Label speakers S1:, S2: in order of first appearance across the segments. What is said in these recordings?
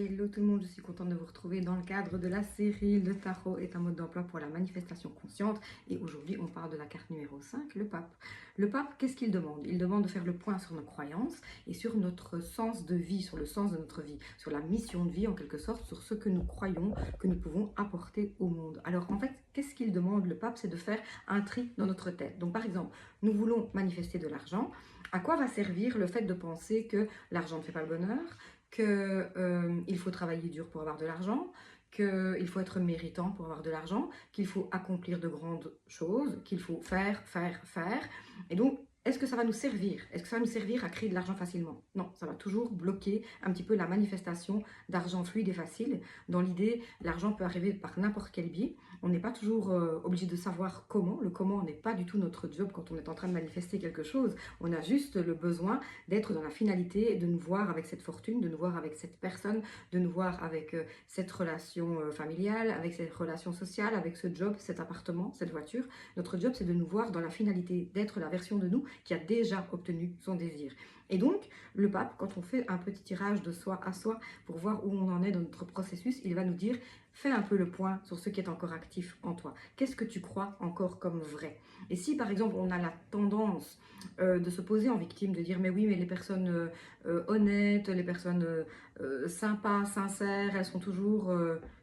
S1: Hello tout le monde, je suis contente de vous retrouver dans le cadre de la série Le tarot est un mode d'emploi pour la manifestation consciente et aujourd'hui on parle de la carte numéro 5, le pape. Le pape, qu'est-ce qu'il demande? Il demande de faire le point sur nos croyances et sur notre sens de vie, sur le sens de notre vie, sur la mission de vie en quelque sorte, sur ce que nous croyons que nous pouvons apporter au monde. Alors en fait, qu'est-ce qu'il demande le pape? C'est de faire un tri dans notre tête. Donc par exemple, nous voulons manifester de l'argent. À quoi va servir le fait de penser que l'argent ne fait pas le bonheur, qu'il faut travailler dur pour avoir de l'argent, qu'il faut être méritant pour avoir de l'argent, qu'il faut accomplir de grandes choses, qu'il faut faire. Et donc, est-ce que ça va nous servir? Est-ce que ça va nous servir à créer de l'argent facilement? Non, ça va toujours bloquer un petit peu la manifestation d'argent fluide et facile. Dans l'idée, l'argent peut arriver par n'importe quel biais. On n'est pas toujours obligé de savoir comment. Le comment n'est pas du tout notre job quand on est en train de manifester quelque chose. On a juste le besoin d'être dans la finalité, de nous voir avec cette fortune, de nous voir avec cette personne, de nous voir avec cette relation familiale, avec cette relation sociale, avec ce job, cet appartement, cette voiture. Notre job, c'est de nous voir dans la finalité, d'être la version de nous qui a déjà obtenu son désir. Et donc, le pape, quand on fait un petit tirage de soi à soi pour voir où on en est dans notre processus, il va nous dire, fais un peu le point sur ce qui est encore actif en toi. Qu'est-ce que tu crois encore comme vrai? Et si, par exemple, on a la tendance de se poser en victime, de dire, mais oui, mais les personnes honnêtes, les personnes sympas, sincères, elles sont toujours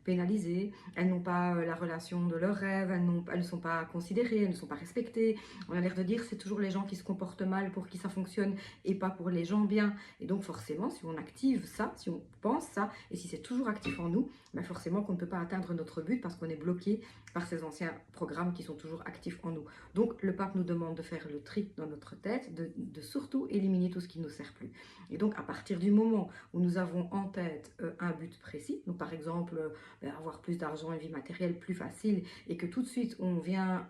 S1: pénalisées, elles n'ont pas la relation de leurs rêves, elles ne sont pas considérées, elles ne sont pas respectées. On a l'air de dire c'est toujours les gens qui se comportent mal pour qui ça fonctionne et pas pour les gens bien. Et donc forcément, si on active ça, si on pense ça, et si c'est toujours actif en nous, ben forcément qu'on ne peut pas atteindre notre but parce qu'on est bloqué par ces anciens programmes qui sont toujours actifs en nous. Donc le pape nous demande de faire le tri dans notre tête, de surtout éliminer tout ce qui ne nous sert plus. Et donc à partir du moment où nous avons en tête un but précis, donc par exemple avoir plus d'argent, une vie matérielle plus facile, et que tout de suite on vient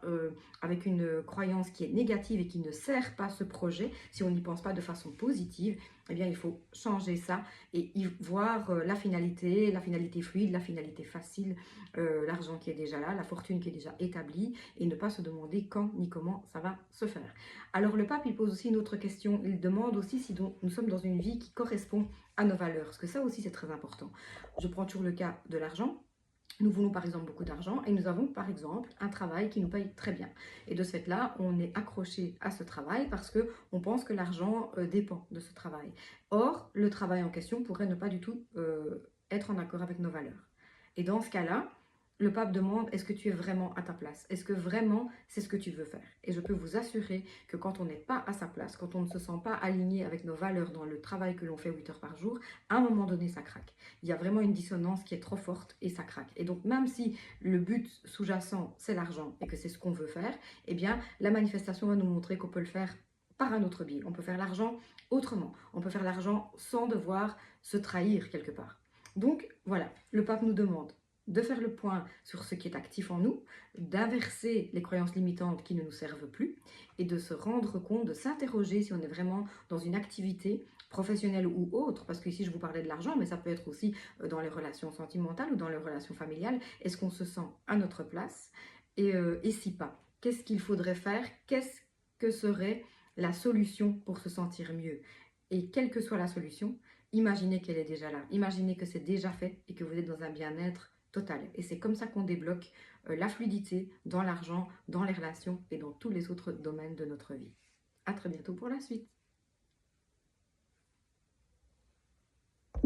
S1: avec une croyance qui est négative et qui ne sert pas ce projet, si on n'y pense pas de façon positive, eh bien il faut changer ça et y voir la finalité fluide, la finalité facile, l'argent qui est déjà là, la fortune qui est déjà établie et ne pas se demander quand ni comment ça va se faire. Alors le pape il pose aussi une autre question, il demande aussi si nous sommes dans une vie qui correspond à nos valeurs, parce que ça aussi c'est très important. Je prends toujours le cas de l'argent. Nous voulons par exemple beaucoup d'argent et nous avons par exemple un travail qui nous paye très bien. Et de ce fait-là, on est accroché à ce travail parce qu'on pense que l'argent dépend de ce travail. Or, le travail en question pourrait ne pas du tout être en accord avec nos valeurs. Et dans ce cas-là, le pape demande, est-ce que tu es vraiment à ta place? Est-ce que vraiment c'est ce que tu veux faire? Et je peux vous assurer que quand on n'est pas à sa place, quand on ne se sent pas aligné avec nos valeurs dans le travail que l'on fait 8 heures par jour, à un moment donné, ça craque. Il y a vraiment une dissonance qui est trop forte et ça craque. Et donc même si le but sous-jacent, c'est l'argent et que c'est ce qu'on veut faire, eh bien la manifestation va nous montrer qu'on peut le faire par un autre biais. On peut faire l'argent autrement. On peut faire l'argent sans devoir se trahir quelque part. Donc voilà, le pape nous demande de faire le point sur ce qui est actif en nous, d'inverser les croyances limitantes qui ne nous servent plus et de se rendre compte, de s'interroger si on est vraiment dans une activité professionnelle ou autre, parce qu'ici je vous parlais de l'argent, mais ça peut être aussi dans les relations sentimentales ou dans les relations familiales. Est-ce qu'on se sent à notre place et si pas, qu'est-ce qu'il faudrait faire? Qu'est-ce que serait la solution pour se sentir mieux? Et quelle que soit la solution, imaginez qu'elle est déjà là, imaginez que c'est déjà fait et que vous êtes dans un bien-être total. Et c'est comme ça qu'on débloque la fluidité dans l'argent, dans les relations et dans tous les autres domaines de notre vie. À très bientôt pour la suite.